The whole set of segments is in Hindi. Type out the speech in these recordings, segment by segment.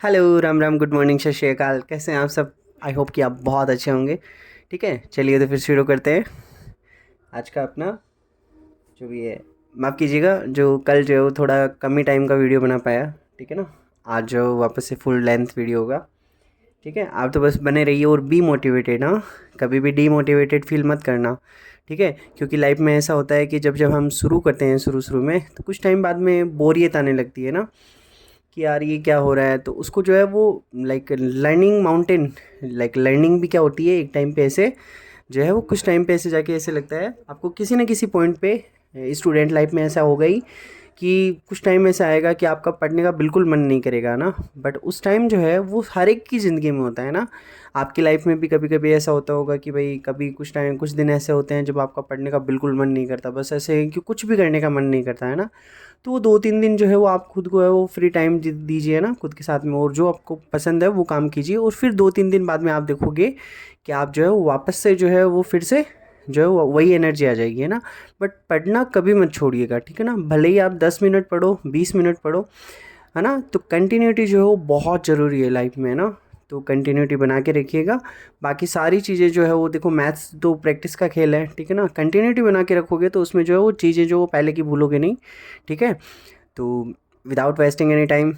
Hello, Ram Ram, good morning, सत श्री अकाल। कैसे हैं आप सब? आई होप कि आप बहुत अच्छे होंगे। ठीक है, चलिए तो फिर शुरू करते हैं आज का अपना जो भी है। माफ़ कीजिएगा, जो कल जो है वो थोड़ा कम ही टाइम का वीडियो बना पाया। ठीक है ना। आज जो वापस से फुल लेंथ वीडियो होगा। ठीक है, आप तो बस बने रहिए और बी मोटिवेटेड। हाँ, कभी भी डीमोटिवेटेड फील मत करना। ठीक है, क्योंकि लाइफ में ऐसा होता है कि जब जब हम शुरू करते हैं शुरू शुरू में, तो कुछ टाइम बाद में बोरियत आने लगती है ना, कि यार ये क्या हो रहा है। तो उसको जो है वो like learning mountain, like learning भी क्या होती है एक टाइम पे ऐसे जो है वो कुछ टाइम पे ऐसे जाके ऐसे लगता है आपको किसी ना किसी पॉइंट पे। स्टूडेंट लाइफ में ऐसा होगा ही कि कुछ टाइम ऐसा आएगा कि आपका पढ़ने का बिल्कुल मन नहीं करेगा ना। बट उस टाइम जो है वो हर एक की ज़िंदगी में होता है ना। आपकी लाइफ में भी कभी कभी ऐसा होता होगा कि भाई कभी कुछ टाइम कुछ दिन ऐसे होते हैं जब आपका पढ़ने का बिल्कुल मन नहीं करता, बस ऐसे कि कुछ भी करने का मन नहीं करता है ना। तो वो 2-3 दिन जो है वो आप खुद को है वो फ्री टाइम दीजिए ना खुद के साथ में, और जो आपको पसंद है वो काम कीजिए, और फिर 2-3 दिन बाद में आप देखोगे कि आप जो है वो वापस से जो है वो फिर से जो है वो वही एनर्जी आ जाएगी, है ना। बट पढ़ना कभी मत छोड़िएगा, ठीक है ना। भले ही आप 10 मिनट पढ़ो, 20 मिनट पढ़ो, है ना। तो कंटिन्यूटी जो है वो बहुत ज़रूरी है लाइफ में, है ना। तो कंटिन्यूटी बना के रखिएगा। बाकी सारी चीज़ें जो है वो देखो, मैथ्स तो प्रैक्टिस का खेल है, ठीक है ना। कंटिन्यूटी बना के रखोगे तो उसमें जो है वो चीज़ें जो वो पहले की भूलोगे नहीं। ठीक है। तो without wasting any time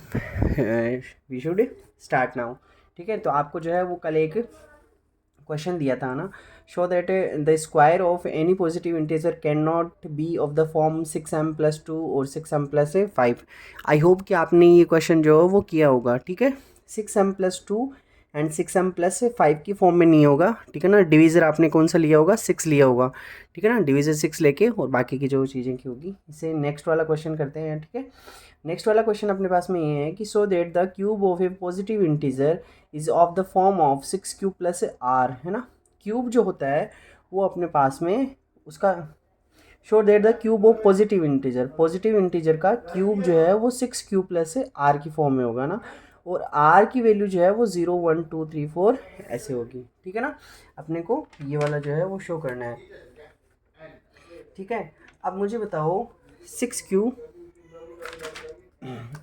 we should start now. ठीक है, तो आपको जो है वो कल एक क्वेश्चन दिया था ना। Show that the square of any positive integer can not be of the form 6m+2 और 6m+5। आई होप कि आपने ये क्वेश्चन जो है वो किया होगा। ठीक है, 6m+2 एंड 6m+5 की फॉर्म में नहीं होगा। ठीक है ना। डिवीज़र आपने कौन सा लिया होगा? 6 लिया होगा। ठीक है ना, डिवीज़र 6 लेके और बाकी की जो चीज़ें की होगी। इसे नेक्स्ट वाला क्वेश्चन करते हैं। ठीक है, नेक्स्ट वाला क्वेश्चन अपने पास में ये है कि so that the cube of A positive integer is of the form of 6 क्यूब+r, है ना। क्यूब जो होता है वो अपने पास में उसका show that the cube of positive integer का क्यूब जो है वो 6 क्यूब+r की फॉर्म में होगा ना। और r की वैल्यू जो है वो 0 1 2 3 4 ऐसे होगी। ठीक है ना। अपने को ये वाला जो है वो शो करना है। ठीक है, अब मुझे बताओ 6 क्यू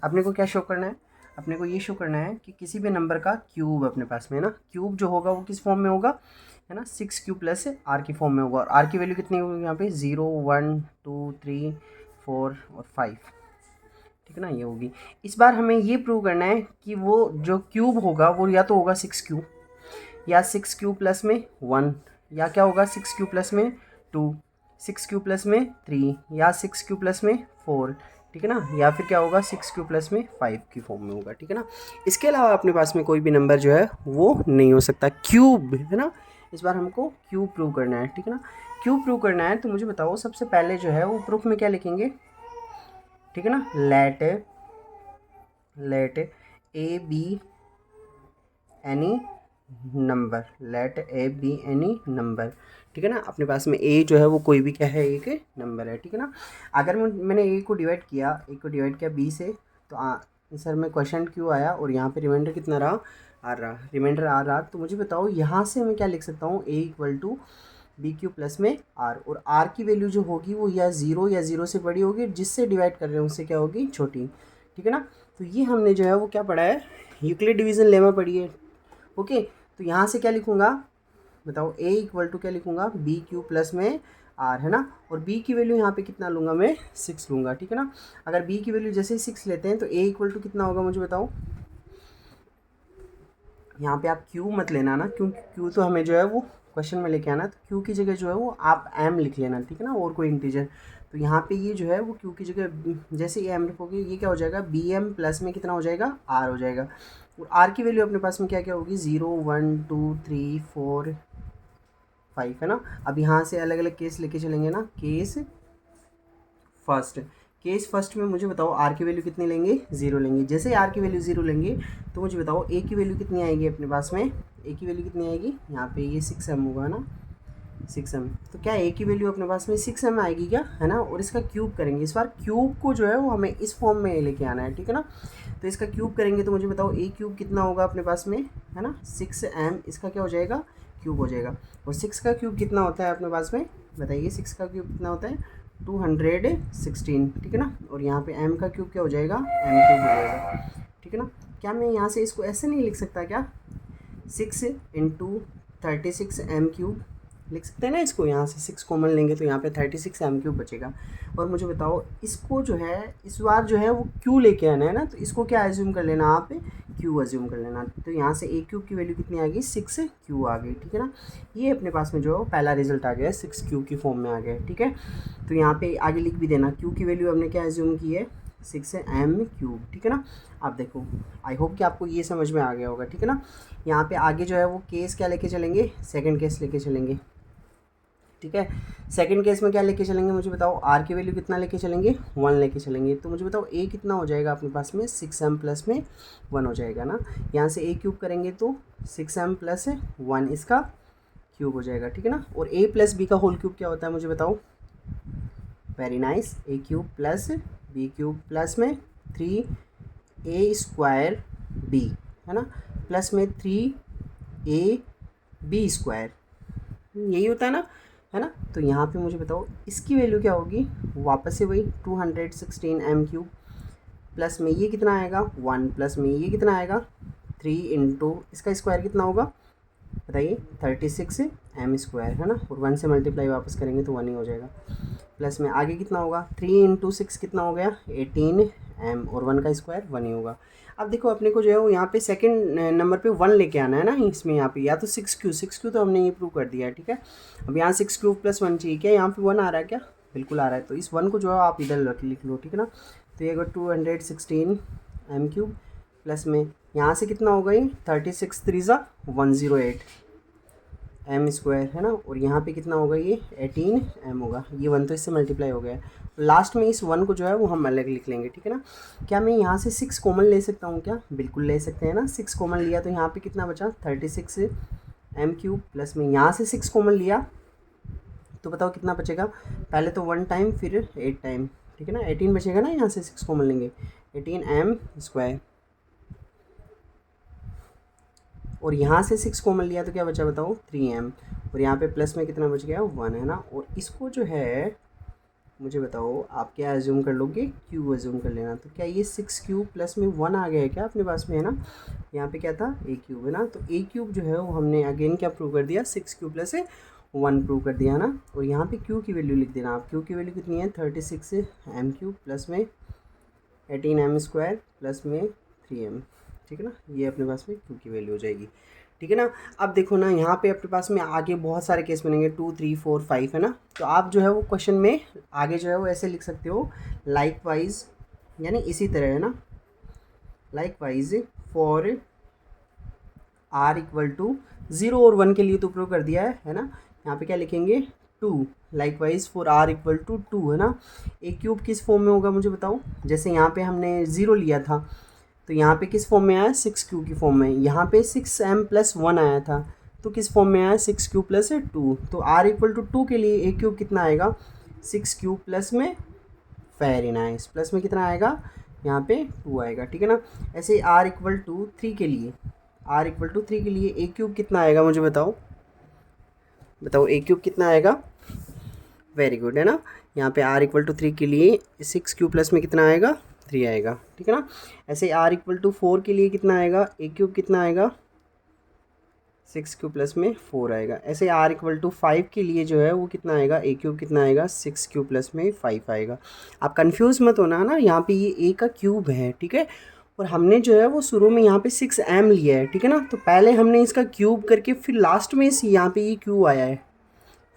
अपने को क्या शो करना है? अपने को ये शो करना है कि किसी भी नंबर का क्यूब अपने पास में, है ना। क्यूब जो होगा वो किस फॉर्म में होगा, है ना, 6 क्यू+ r की फॉर्म में होगा। और r की वैल्यू कितनी होगी यहाँ पे? 0 1 2 3 4 और 5। ठीक है ना, ये होगी। इस बार हमें ये प्रूव करना है कि वो जो क्यूब होगा वो या तो होगा 6 क्यू, या 6 क्यू+1, या क्या होगा 6 क्यू+2, 6 क्यू+3, या 6 क्यू+4। ठीक है ना, या फिर क्या होगा 6 क्यू+5 की फॉर्म में होगा। ठीक है ना। इसके अलावा अपने पास में कोई भी नंबर जो है वो नहीं हो सकता क्यूब, है ना। इस बार हमको क्यूब प्रूव करना है। ठीक है ना, क्यूब प्रूव करना है तो मुझे बताओ सबसे पहले जो है वो प्रूफ में क्या लिखेंगे? ठीक है ना, let a B any number, let a B any number. ठीक है ना, अपने पास में ए जो है वो कोई भी क्या है, एक नंबर है। ठीक है ना। अगर मैंने ए को डिवाइड किया बी से, तो आंसर में क्वेश्चन क्यों आया और यहाँ पे रिमाइंडर कितना रहा? आर रहा, रिमाइंडर आर रहा। तो मुझे बताओ यहाँ से मैं क्या लिख सकता हूँ? A equal to b q plus में आर, और आर की वैल्यू जो होगी वो या ज़ीरो से बड़ी होगी, जिससे डिवाइड कर रहे हैं उससे क्या होगी? छोटी। ठीक है ना। तो ये हमने जो है वो क्या पढ़ा है? यूक्लिड डिवीज़न लेमा पढ़ी है। ओके, तो यहाँ से क्या लिखूँगा? बताओ ए इक्वल टू क्या लिखूँगा? बी क्यू प्लस में आर, है ना। और बी की वैल्यू यहाँ पे कितना लूँगा मैं? 6 लूँगा। ठीक है ना। अगर बी की वैल्यू जैसे 6 लेते हैं तो ए इक्वल टू कितना होगा मुझे बताओ? यहाँ पे आप क्यू मत लेना ना, क्योंकि क्यू तो हमें जो है वो क्वेश्चन में लेके आना। तो क्यू की जगह जो है वो आप एम लिख लेना, ठीक है ना, और कोई इंटीजर। तो यहाँ पे ये जो है वो क्यू की जगह जैसे ये एम रखोगे, ये क्या हो जाएगा? बी एम प्लस में कितना हो जाएगा? आर हो जाएगा। और आर की वैल्यू अपने पास में क्या क्या होगी? 0 1 2 3 4 5, है ना। अब यहाँ से अलग अलग केस लेके चलेंगे ना। फर्स्ट केस फर्स्ट में मुझे बताओ आर की वैल्यू कितनी लेंगे? 0 लेंगे। जैसे आर की वैल्यू 0 लेंगे तो मुझे बताओ ए की वैल्यू कितनी आएगी अपने पास में? ए की वैल्यू कितनी आएगी? यहाँ पे ये 6m होगा ना, 6m। तो क्या ए की वैल्यू अपने पास में 6m आएगी क्या, है ना। और इसका क्यूब करेंगे। इस बार क्यूब को जो है वो हमें इस फॉर्म में लेके आना है, ठीक है ना। तो इसका क्यूब करेंगे तो मुझे बताओ ए क्यूब कितना होगा अपने पास में, है ना। 6m इसका क्या हो जाएगा? क्यूब हो जाएगा। और 6 का क्यूब कितना होता है अपने पास में? बताइए 6 का क्यूब कितना होता है? 216। ठीक है ना। और यहाँ पे m का क्यूब क्या हो जाएगा? m क्यूब हो जाएगा। ठीक है ना। क्या मैं यहाँ से इसको ऐसे नहीं लिख सकता क्या, 6 इंटू 36 एम क्यूब लिख सकते हैं ना इसको, यहाँ से 6 कॉमन लेंगे तो यहाँ पे 36 एम क्यूब बचेगा। और मुझे बताओ इसको जो है इस बार जो है वो क्यू लेके आना है ना, तो इसको क्या एज्यूम कर लेना आप, क्यू एज्यूम कर लेना। तो यहाँ से ए क्यूब की वैल्यू कितनी आ गई, 6 क्यू आ गई, ठीक है ना। ये अपने पास में जो पहला रिजल्ट आ गया 6 क्यू की फॉर्म में आ गया, ठीक है। तो यहाँ पे आगे लिख भी देना, क्यू की वैल्यू हमने क्या एज्यूम की है, 6 एम क्यूब, ठीक है ना। अब देखो आई होप कि आपको ये समझ में आ गया होगा, ठीक है ना। यहाँ पे आगे जो है वो केस क्या लेके चलेंगे, सेकंड केस लेके चलेंगे, ठीक है। सेकंड केस में क्या लेके चलेंगे मुझे बताओ, आर की वैल्यू कितना लेके चलेंगे, 1 लेके चलेंगे। तो मुझे बताओ ए कितना हो जाएगा अपने पास में, 6m प्लस में 1 हो जाएगा ना। यहाँ से ए क्यूब करेंगे तो 6m प्लस 1 इसका क्यूब हो जाएगा, ठीक है ना। और ए प्लस बी का होल क्यूब क्या होता है मुझे बताओ, very nice, a cube plus b cube plus में 3a स्क्वायर बी, है ना, प्लस में 3ab स्क्वायर, यही होता है ना। तो यहाँ पे मुझे बताओ इसकी वैल्यू क्या होगी, वापस से वही 216 एम क्यूब, प्लस में ये कितना आएगा 1, प्लस में ये कितना आएगा 3 इंटू इसका स्क्वायर कितना होगा बताइए, 36 एम स्क्वायर, है ना। और 1 से मल्टीप्लाई वापस करेंगे तो 1 ही हो जाएगा। प्लस में आगे कितना होगा, 3 इंटू 6 कितना हो गया 18 एम, और 1 का स्क्वायर 1 ही होगा। अब देखो अपने को जो है वो यहाँ पे सेकंड नंबर पे 1 लेके आना है ना इसमें, यहाँ पे या तो 6 क्यू तो हमने ये प्रूव कर दिया है, ठीक है। अब यहाँ 6 क्यू प्लस 1 चाहिए, क्या यहाँ पे 1 आ रहा है क्या, बिल्कुल आ रहा है। तो इस 1 को जो है आप इधर लिख लो, ठीक है ना। तो ये 216 एम क्यूब, प्लस में यहाँ से कितना होगा ये 36 3 108 एम स्क्वायर, है ना। और यहाँ पे कितना होगा ये 18 एम होगा, ये 1 तो इससे मल्टीप्लाई हो गया। लास्ट में इस 1 को जो है वो हम अलग लिख लेंगे, ठीक है ना। क्या मैं यहाँ से 6 कॉमन ले सकता हूँ क्या, बिल्कुल ले सकते हैं ना। 6 कॉमन लिया तो यहाँ पे कितना बचा 36 एम क्यूब, प्लस में यहाँ से 6 कॉमन लिया तो बताओ कितना बचेगा, पहले तो 1 टाइम फिर 8 टाइम, ठीक है ना। 18 बचेगा ना, यहाँ से 6 कॉमन लेंगे 18 एम स्क्वायर, और यहाँ से 6 कॉमन लिया तो क्या बचा बताओ 3m, और यहाँ पे प्लस में कितना बच गया 1, है ना। और इसको जो है मुझे बताओ आप क्या एज्यूम कर लोगे, क्यू एज्यूम कर लेना। तो क्या ये 6 क्यूब प्लस में 1 आ गया है क्या अपने पास में, है ना। यहाँ पे क्या था ए क्यूब, है ना। तो ए क्यूब जो है वो हमने अगेन क्या प्रूव कर दिया, 6 क्यूब प्लस 1 प्रूव कर दिया, है ना। और यहाँ पे क्यू की वैल्यू लिख देना आप, क्यू की वैल्यू कितनी है 36 एम क्यूब प्लस में 18 एम स्क्वायर प्लस में 3m, ठीक है ना। ये अपने पास में क्यू की वैल्यू हो जाएगी, ठीक है ना। अब देखो ना यहाँ पे अपने पास में आगे बहुत सारे केस बनेंगे 2 3 4 5, है ना। तो आप जो है वो क्वेश्चन में आगे जो है वो ऐसे लिख सकते हो, लाइक वाइज यानी इसी तरह, है ना। Likewise for r equal to 0 और 1 के लिए तो प्रूव कर दिया है ना। यहाँ पे क्या लिखेंगे 2, likewise for r equal to 2, है ना। ए क्यूब किस फॉर्म में होगा मुझे बताओ, जैसे यहाँ पे हमने 0 लिया था तो यहाँ पे किस फॉर्म में आया 6 क्यू की फॉर्म में, यहाँ पे 6m प्लस 1 आया था तो किस फॉर्म में आया 6 क्यू प्लस 2। तो r इक्वल टू 2 के लिए ए क्यूब कितना आएगा 6 क्यू प्लस में, वेरी नाइस, प्लस में कितना आएगा यहाँ पे 2 आएगा, ठीक है ना। ऐसे r इक्वल टू 3 के लिए, r इक्वल टू 3 के लिए ए क्यूब कितना आएगा मुझे बताओ ए क्यूब कितना आएगा, वेरी गुड, है ना। यहाँ पे r इक्वल टू 3 के लिए 6 क्यू प्लस में कितना आएगा 3 आएगा, ठीक है ना। ऐसे r इक्वल टू 4 के लिए कितना आएगा, ए क्यूब कितना आएगा 6 क्यू प्लस में 4 आएगा। ऐसे r इक्वल टू 5 के लिए जो है वो कितना आएगा, ए क्यूब कितना आएगा 6 क्यू प्लस में 5 आएगा। आप कंफ्यूज मत होना ना, यहाँ पे ये a का क्यूब है, ठीक है। और हमने जो है वो शुरू में यहाँ पे 6m लिया है, ठीक है ना। तो पहले हमने इसका क्यूब करके फिर लास्ट में इस यहाँ पे ये क्यू आया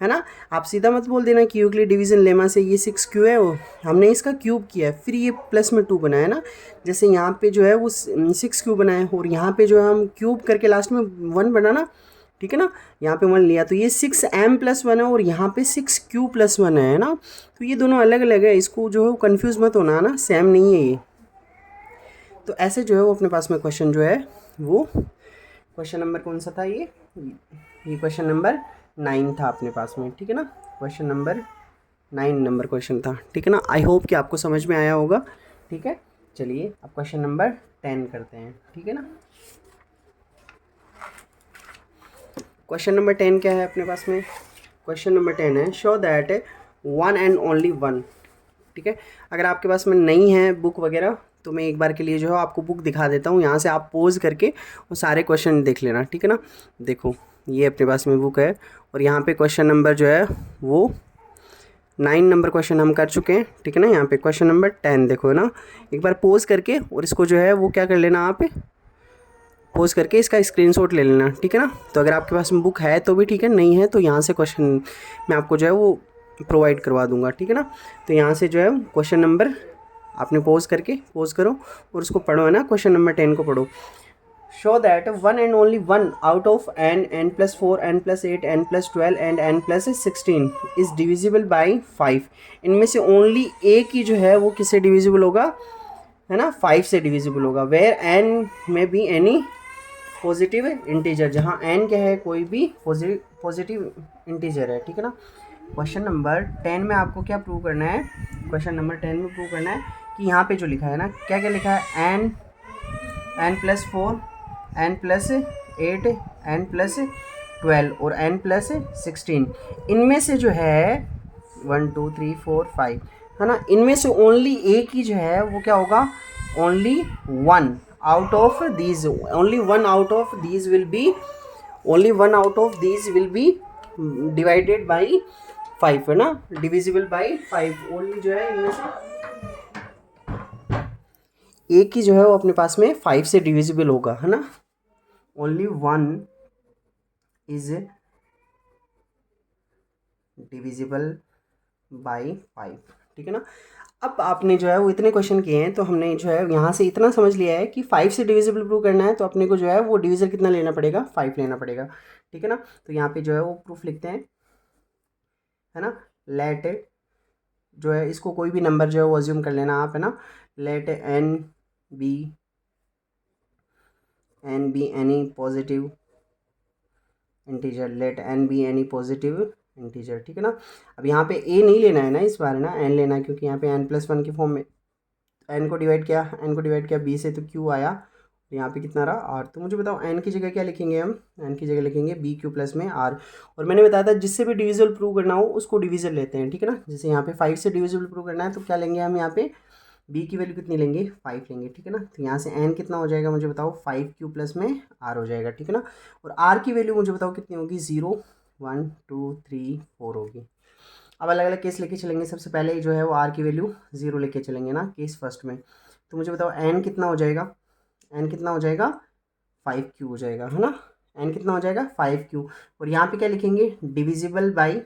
है ना। आप सीधा मत बोल देना कि यूक्लिड डिवीजन लेमा से ये 6 क्यू है, वो हमने इसका क्यूब किया है फिर ये प्लस में 2 बनाया ना। जैसे यहाँ पे जो है वो 6 क्यू बनाए और यहाँ पे जो है हम क्यूब करके लास्ट में 1 बना ना, ठीक है ना। यहाँ पे 1 लिया तो ये 6m प्लस 1 है और यहाँ पे 6 क्यू प्लस 1 है ना। तो ये दोनों अलग अलग है, इसको जो है वो कन्फ्यूज़ मत होना ना, सेम नहीं है ये। तो ऐसे जो है वो अपने पास में क्वेश्चन जो है वो क्वेश्चन नंबर कौन सा था, ये क्वेश्चन नंबर 9 था अपने पास में, ठीक है ना। क्वेश्चन नंबर 9 नंबर क्वेश्चन था, ठीक है ना। आई होप कि आपको समझ में आया होगा, ठीक है। चलिए अब क्वेश्चन नंबर 10 करते हैं, ठीक है ना। क्वेश्चन नंबर 10 क्या है अपने पास में, क्वेश्चन नंबर 10 है शो दैट 1 एंड ओनली 1, ठीक है। अगर आपके पास में नहीं है बुक वगैरह तो मैं एक बार के लिए जो है आपको बुक दिखा देता हूँ, यहाँ से आप पोज करके वो सारे क्वेश्चन देख लेना, ठीक है ना। देखो ये अपने पास में बुक है और यहाँ पे क्वेश्चन नंबर जो है वो 9 नंबर क्वेश्चन हम कर चुके हैं, ठीक है ना। यहाँ पे क्वेश्चन नंबर 10 देखो ना, एक बार पोज करके और इसको जो है वो क्या कर लेना, आप पोज करके इसका स्क्रीनशॉट ले लेना, ठीक है ना। तो अगर आपके पास में बुक है तो भी ठीक है, नहीं है तो यहाँ से क्वेश्चन मैं आपको जो है वो प्रोवाइड करवा दूंगा, ठीक है ना। तो यहाँ से जो है क्वेश्चन नंबर आपने पोज करो और उसको पढ़ो, है ना। क्वेश्चन नंबर 10 को पढ़ो। Show that one and only one out of n+4 n+8 n+12 and n+16 is divisible by 5। इनमें से ओनली एक ही जो है वो किससे डिविजिबल होगा, है ना, 5 से डिविजिबल होगा। वेयर n में बी एनी पॉजिटिव इंटीजर, जहाँ n क्या है, कोई भी पॉजिटिव इंटीजर है, ठीक है ना। क्वेश्चन नंबर 10 में आपको क्या प्रूव करना है, क्वेश्चन नंबर 10 में प्रूव करना है कि यहाँ पे जो लिखा है ना, क्या क्या लिखा है, n+4 n+8 n+12 और n+16, इनमें से जो है 1 2 3 4 5, है ना, इनमें से ओनली एक ही जो है वो क्या होगा, only one out of these, only one out of these will be, only one out of these will be divided by 5, है ना, डिविजिबल बाई 5। ओनली जो है इनमें से एक ही जो है वो अपने पास में 5 से डिविजिबल होगा, है ना। Only one is divisible by 5, ठीक है ना। अब आपने जो है वो इतने क्वेश्चन किए हैं तो हमने जो है यहाँ से इतना समझ लिया है कि 5 से डिविजिबल प्रूव करना है तो अपने को जो है वो डिविजर कितना लेना पड़ेगा, 5 लेना पड़ेगा, ठीक है ना। तो यहाँ पे जो है वो प्रूफ लिखते हैं, है ना। लेट जो है इसको कोई भी नंबर जो है वो अज्यूम कर लेना आप, है ना। Let n be any positive integer, let n be any positive integer, ठीक है ना। अब यहाँ पे a नहीं लेना है ना इस बार, है ना, n लेना है, क्योंकि यहाँ पे n+1 के फॉर्म में n को डिवाइड किया b से तो q आया, तो यहाँ पे कितना रहा r। तो मुझे बताओ n की जगह क्या लिखेंगे हम, n की जगह लिखेंगे bq प्लस में r। और मैंने बताया था जिससे भी डिविजिबल प्रूव करना हो उसको डिविजन लेते हैं, ठीक है ना। जैसे यहाँ पे 5 से डिविजिबल प्रूव करना है तो क्या लेंगे हम, यहाँ पे b की वैल्यू कितनी लेंगे, 5 लेंगे, ठीक है ना। तो यहाँ से n कितना हो जाएगा मुझे बताओ, 5q प्लस में r हो जाएगा, ठीक है ना। और r की वैल्यू मुझे बताओ कितनी होगी, 0 1 2 3 4 होगी। अब अलग अलग केस लेके चलेंगे, सबसे पहले जो है वो r की वैल्यू 0 लेके चलेंगे ना, केस फर्स्ट में। तो मुझे बताओ n कितना हो जाएगा, n कितना हो जाएगा, 5q हो जाएगा, है ना। n कितना हो जाएगा, 5q। और यहाँ पे क्या लिखेंगे, डिविजिबल बाई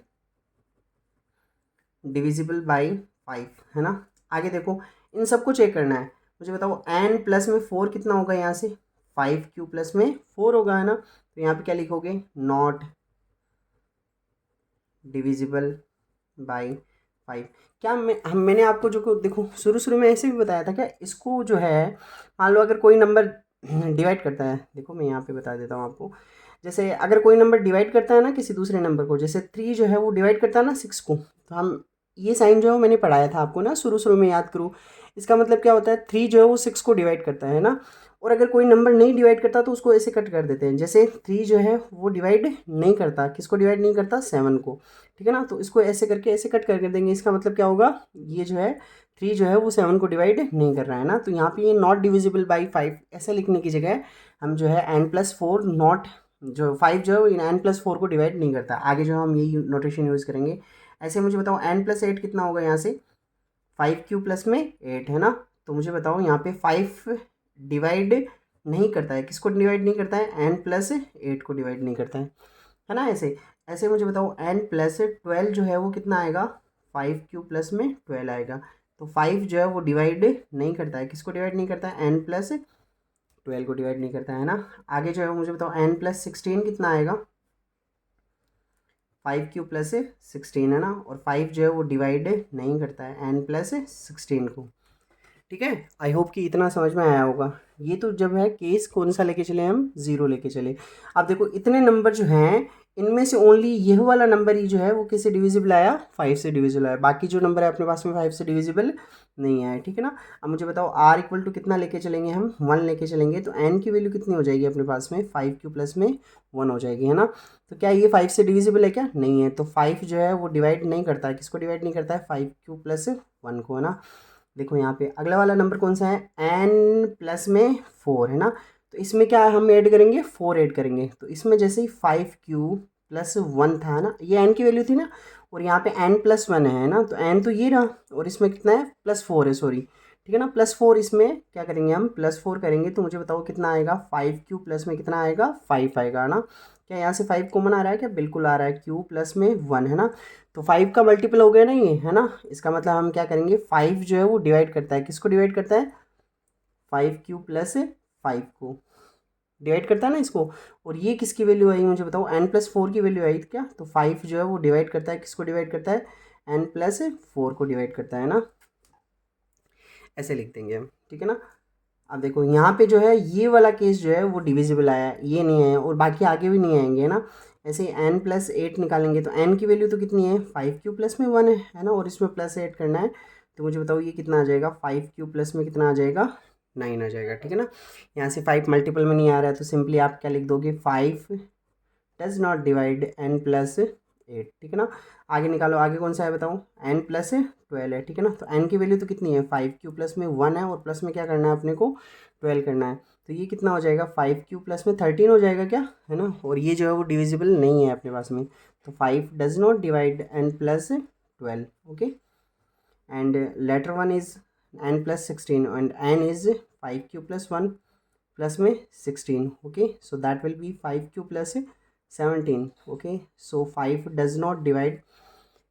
5, है ना। आगे देखो इन सबको चेक करना है, मुझे बताओ n प्लस में 4 कितना होगा, यहाँ से 5q प्लस में 4 होगा, है ना। तो यहाँ पे क्या लिखोगे, नॉट डिविजिबल बाई 5। क्या मैंने आपको जो देखो शुरू में ऐसे भी बताया था क्या, इसको जो है मान लो अगर कोई नंबर डिवाइड करता है, देखो मैं यहाँ पे बता देता हूँ आपको। जैसे अगर कोई नंबर डिवाइड करता है ना किसी दूसरे नंबर को, जैसे 3 जो है वो डिवाइड करता है ना 6 को, तो हम ये साइन जो है मैंने पढ़ाया था आपको ना, शुरू में याद करो। इसका मतलब क्या होता है, 3 जो है वो 6 को डिवाइड करता है ना। और अगर कोई नंबर नहीं डिवाइड करता तो उसको ऐसे कट कर देते हैं, जैसे 3 जो है वो डिवाइड नहीं करता, किसको डिवाइड नहीं करता, 7 को, ठीक है ना। तो इसको ऐसे करके ऐसे कट कर देंगे, इसका मतलब क्या होगा, ये जो है 3 जो है वो 7 को डिवाइड नहीं कर रहा है ना। तो यहाँ पे ये नॉट डिविजिबल बाई 5 ऐसे लिखने की जगह हम जो है n+4 नॉट, जो 5 जो है n+4 को डिवाइड नहीं करता। आगे जो हम यही नोटेशन यूज़ करेंगे। ऐसे मुझे बताओ n+8 कितना होगा, यहाँ से 5q प्लस में 8, है ना। तो मुझे बताओ यहाँ पे 5 डिवाइड नहीं करता है, किसको डिवाइड नहीं करता है, n+8 को डिवाइड नहीं करता है ना। ऐसे ऐसे मुझे बताओ n+12 जो है वो कितना आएगा, 5q प्लस में 12 आएगा। तो 5 जो है वो डिवाइड नहीं करता है, किसको डिवाइड नहीं करता है, n+12 को डिवाइड नहीं करता है ना। आगे जो है मुझे बताओ n+16 कितना आएगा, 5q प्लस 16, है ना। और 5 जो है वो डिवाइड नहीं करता है n+16 को, ठीक है। आई होप कि इतना समझ में आया होगा। ये तो जब है केस कौन सा लेके चले, हम 0 लेके चले। अब देखो इतने नंबर जो हैं इनमें से ओनली यह वाला नंबर ही जो है वो किससे डिविजिबल आया, 5 से डिविजिबल आया। बाकी जो नंबर है अपने पास में 5 से डिविजिबल नहीं आया, ठीक है ना। अब मुझे बताओ r इक्वल टू कितना लेके चलेंगे, हम 1 लेके चलेंगे। तो n की वैल्यू कितनी हो जाएगी अपने पास में, 5q प्लस में 1 हो जाएगी, है ना। तो क्या ये 5 से डिविजिबल है क्या, नहीं है। तो 5 जो है वो डिवाइड नहीं करता है, किसको डिवाइड नहीं करता है, 5q प्लस 1 को, है ना। देखो यहाँ पे अगला वाला नंबर कौन सा है, n प्लस में 4 है ना, तो इसमें क्या हम ऐड करेंगे, 4 ऐड करेंगे। तो इसमें जैसे ही 5q+1 था ना, ये n की वैल्यू थी ना, और यहाँ पे n+1 है ना, तो n तो ये रहा, और इसमें कितना है, +4 है, सॉरी, ठीक है ना, +4। इसमें क्या करेंगे हम, +4 करेंगे, तो मुझे बताओ कितना आएगा, 5q प्लस में कितना आएगा, 5 आएगा ना। क्या यहाँ से 5 कॉमन आ रहा है क्या, बिल्कुल आ रहा है, q प्लस में 1 है ना, तो 5 का मल्टीपल हो गया ना ये, है ना। इसका मतलब हम क्या करेंगे, 5 जो है वो डिवाइड करता है, किसको डिवाइड करता है, 5q+5 को डिवाइड करता है ना इसको। और ये किसकी वैल्यू आई मुझे बताओ, n+4 की वैल्यू आई क्या, तो 5 जो है वो डिवाइड करता है, किसको डिवाइड करता है, n+4 को डिवाइड करता है ना, ऐसे लिख देंगे हम, ठीक है ना। अब देखो यहाँ पे जो है ये वाला केस जो है वो डिविजिबल आया है, ये नहीं आया, और बाकी आगे भी नहीं आएंगे, है ना। ऐसे ही n+8 निकालेंगे, तो n की वैल्यू तो कितनी है, 5q प्लस में 1 है ना, और इसमें +8 करना है, तो मुझे बताओ ये कितना आ जाएगा, 5q प्लस में कितना आ जाएगा, 9 आ जाएगा, ठीक है ना। यहाँ से 5 मल्टीपल में नहीं आ रहा है, तो सिंपली आप क्या लिख दोगे, 5 डज नॉट डिवाइड n+8, ठीक है ना। आगे निकालो, आगे कौन सा है बताओ, n+12 है, ठीक है ना। तो n की वैल्यू तो कितनी है, 5q प्लस में 1 है, और प्लस में क्या करना है अपने को, 12 करना है, तो ये कितना हो जाएगा, 5q प्लस में 13 हो जाएगा क्या, है ना। और ये जो है वो डिविजिबल नहीं है अपने पास में, तो 5 does not divide n+12, okay. And later one is n+16 and n is 5q+1 plus में 16, okay, so that will be 5q+17, okay, so 5 does not divide,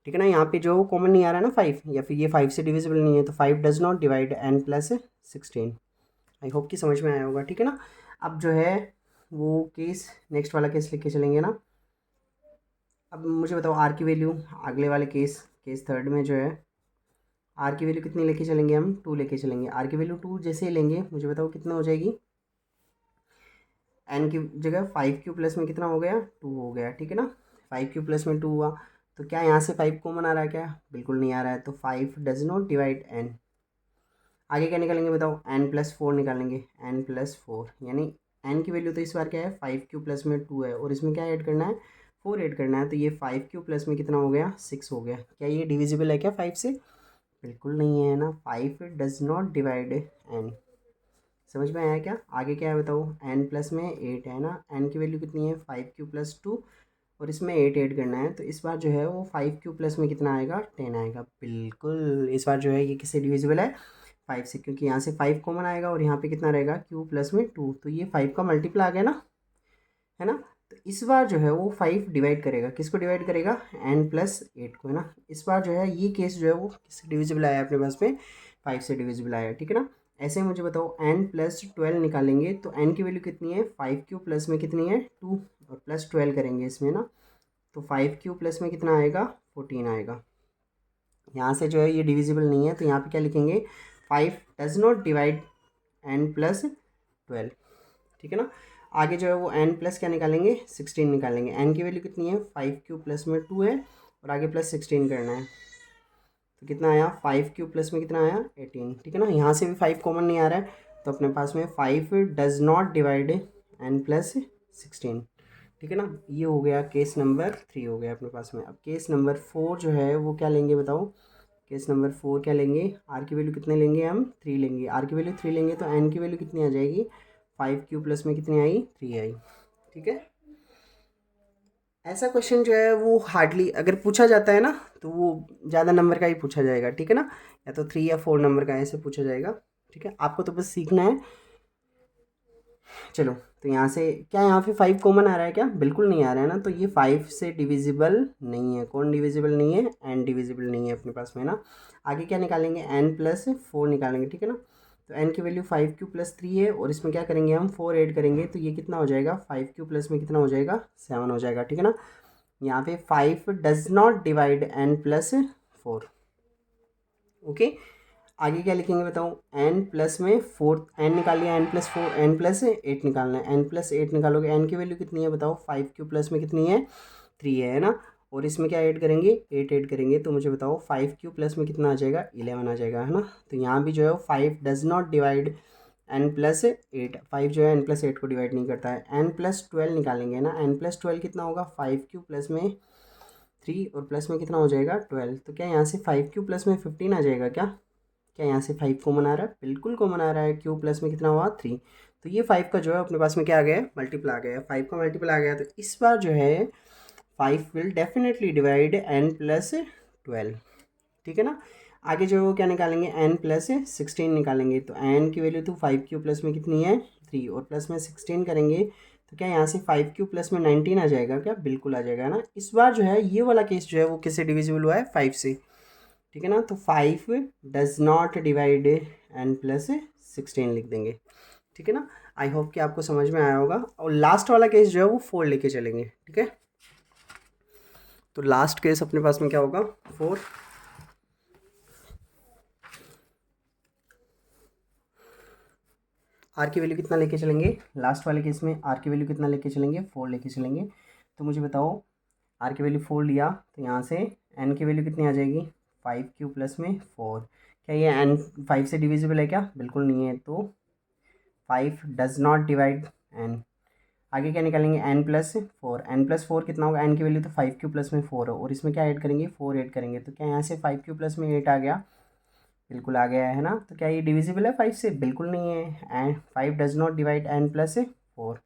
ठीक है ना। यहाँ पे जो कॉमन नहीं आ रहा है ना 5, या फिर ये 5 से डिविजिबल नहीं है, तो 5 does not divide n+16। I hope कि समझ में आया होगा, ठीक है ना। अब जो है वो केस, नेक्स्ट वाला केस लेके चलेंगे ना। अब मुझे बताओ आर की वैल्यू, अगले वाले केस थर्ड में जो है आर की वैल्यू कितनी लेके चलेंगे हम, 2 लेके चलेंगे। आर की वैल्यू 2 जैसे ही लेंगे, मुझे बताओ कितना हो जाएगी, n की जगह 5q प्लस में कितना हो गया, 2 हो गया, ठीक है ना। 5q प्लस में 2 हुआ, तो क्या यहाँ से 5 कॉमन आ रहा है क्या, बिल्कुल नहीं आ रहा है, तो 5 डज नॉट डिवाइड n। आगे क्या निकालेंगे बताओ, n+4 निकालेंगे, n+4 यानी n की वैल्यू तो इस बार क्या है, 5q प्लस में 2 है, और इसमें क्या ऐड करना है, 4 ऐड करना है, तो ये 5q प्लस में कितना हो गया, 6 हो गया। क्या ये डिविजिबल है क्या 5 से, बिल्कुल नहीं है ना, 5 डज नॉट डिवाइड n। समझ में आया क्या, आगे क्या है बताओ, n प्लस में 8 है ना, n की वैल्यू कितनी है, 5q+2, और इसमें 8 ऐड करना है, तो इस बार जो है वो 5q प्लस में कितना आएगा, 10 आएगा। बिल्कुल इस बार जो है ये किससे डिविजिबल है, 5 से, क्योंकि यहाँ से 5 कॉमन आएगा, और यहाँ पे कितना रहेगा, q प्लस में 2, तो ये 5 का मल्टीपल आ गया ना, है ना। तो इस बार जो है वो 5 डिवाइड करेगा, किसको डिवाइड करेगा, n+8 को, है ना। इस बार जो है ये केस जो है वो किससे डिविजिबल आया अपने पास में, 5 से डिविजिबल आया, ठीक है ना। ऐसे मुझे बताओ n+12 निकालेंगे, तो n की वैल्यू कितनी है, 5q प्लस में कितनी है, 2, और +12 करेंगे इसमें ना, तो 5q प्लस में कितना आएगा, 14 आएगा। यहाँ से जो है ये डिविजिबल नहीं है, तो यहाँ पे क्या लिखेंगे, 5 डज नॉट डिवाइड n+12, ठीक है ना। आगे जो है वो n प्लस क्या निकालेंगे, 16 निकालेंगे। n की वैल्यू कितनी है, 5q प्लस में 2 है, और आगे +16 करना है, तो कितना आया, 5q प्लस में कितना आया, 18, ठीक है ना। यहाँ से भी 5 कॉमन नहीं आ रहा है, तो अपने पास में 5 डज नॉट डिवाइड n+16, ठीक है ना। ये हो गया केस नंबर 3 हो गया अपने पास में। अब केस नंबर 4 जो है वो क्या लेंगे बताओ, केस नंबर 4 क्या लेंगे, आर की वैल्यू कितने लेंगे हम, 3 लेंगे। आर की वैल्यू 3 लेंगे, तो एन की वैल्यू कितनी आ जाएगी, 5q प्लस में कितनी आई, 3 आई, ठीक है। ऐसा क्वेश्चन जो है वो हार्डली अगर पूछा जाता है ना, तो वो ज़्यादा नंबर का ही पूछा जाएगा, ठीक है ना, या तो 3 या 4 नंबर का ऐसे पूछा जाएगा, ठीक है। आपको तो बस सीखना है। चलो, तो यहाँ से क्या, यहाँ पे 5 कॉमन आ रहा है क्या, बिल्कुल नहीं आ रहा है ना, तो ये 5 से डिविजिबल नहीं है। कौन डिविजिबल नहीं है, n डिविजिबल नहीं है अपने पास में ना। आगे क्या निकालेंगे, n+4 निकालेंगे, ठीक है ना। तो n की वैल्यू 5q प्लस 3 है, और इसमें क्या करेंगे हम, 4 ऐड करेंगे, तो ये कितना हो जाएगा, 5q प्लस में कितना हो जाएगा, 7 हो जाएगा, ठीक है ना। यहाँ पे 5 does not divide n+4, okay. आगे क्या लिखेंगे बताओ, n प्लस में 4, n निकाल लिया, n+4, n+8 निकालना है, n+8 निकालोगे, n की वैल्यू कितनी है बताओ, 5q प्लस में कितनी है, 3 है ना। और इसमें क्या ऐड करेंगे, 8 ऐड करेंगे, तो मुझे बताओ 5q प्लस में कितना आ जाएगा, 11 आ जाएगा, है ना। तो यहाँ भी जो है 5 डज नॉट डिवाइड n+8, 5 जो है n+8 को डिवाइड नहीं करता है। n+12 निकालेंगे ना, n+12 कितना होगा, 5q प्लस में 3, और प्लस में कितना हो जाएगा, 12, तो क्या यहाँ से 5q प्लस में 15 आ जाएगा क्या, क्या यहाँ से 5 कॉमन आ रहा है? बिल्कुल कॉमन आ रहा है। क्यू प्लस में कितना हुआ? 3। तो ये 5 का जो है अपने पास में क्या आ गया है? मल्टीपल आ गया है। 5 का मल्टीपल आ गया, तो इस बार जो है 5 will definitely divide n plus 12, ठीक है ना। आगे जो है वो क्या निकालेंगे? n प्लस 16 निकालेंगे। तो n की वैल्यू तो 5 क्यू प्लस में कितनी है? 3, और प्लस में 16 करेंगे तो क्या यहाँ से 5 क्यू प्लस में 19 आ जाएगा क्या? बिल्कुल आ जाएगा ना। इस बार जो है ये वाला केस जो है वो किससे डिविजिबल हुआ है? 5 से, ठीक है ना। तो 5 does not divide n plus 16 लिख देंगे, ठीक है ना। आई होप कि आपको समझ में आया होगा। और लास्ट वाला केस जो है वो 4 लेके चलेंगे, ठीक है। तो लास्ट केस अपने पास में क्या होगा? 4। आर की वैल्यू कितना लेके चलेंगे? लास्ट वाले केस में आर की वैल्यू कितना लेके चलेंगे? 4 लेके चलेंगे। तो मुझे बताओ, आर की वैल्यू 4 लिया तो यहाँ से एन की वैल्यू कितनी आ जाएगी? 5 क्यू प्लस में 4। क्या ये एन 5 से डिविजिबल है क्या? बिल्कुल नहीं है। तो 5 डज नॉट डिवाइड एन। आगे क्या निकालेंगे? N plus 4। एन प्लस 4 कितना होगा? एन की वैल्यू तो 5 क्यू प्लस में 4 है, और इसमें क्या ऐड करेंगे? 4 ऐड करेंगे। तो क्या यहाँ से 5 क्यू प्लस में 8 आ गया? बिल्कुल आ गया है ना। तो क्या ये डिविजिबल है 5 से? बिल्कुल नहीं है। And 5 does not divide n plus 4,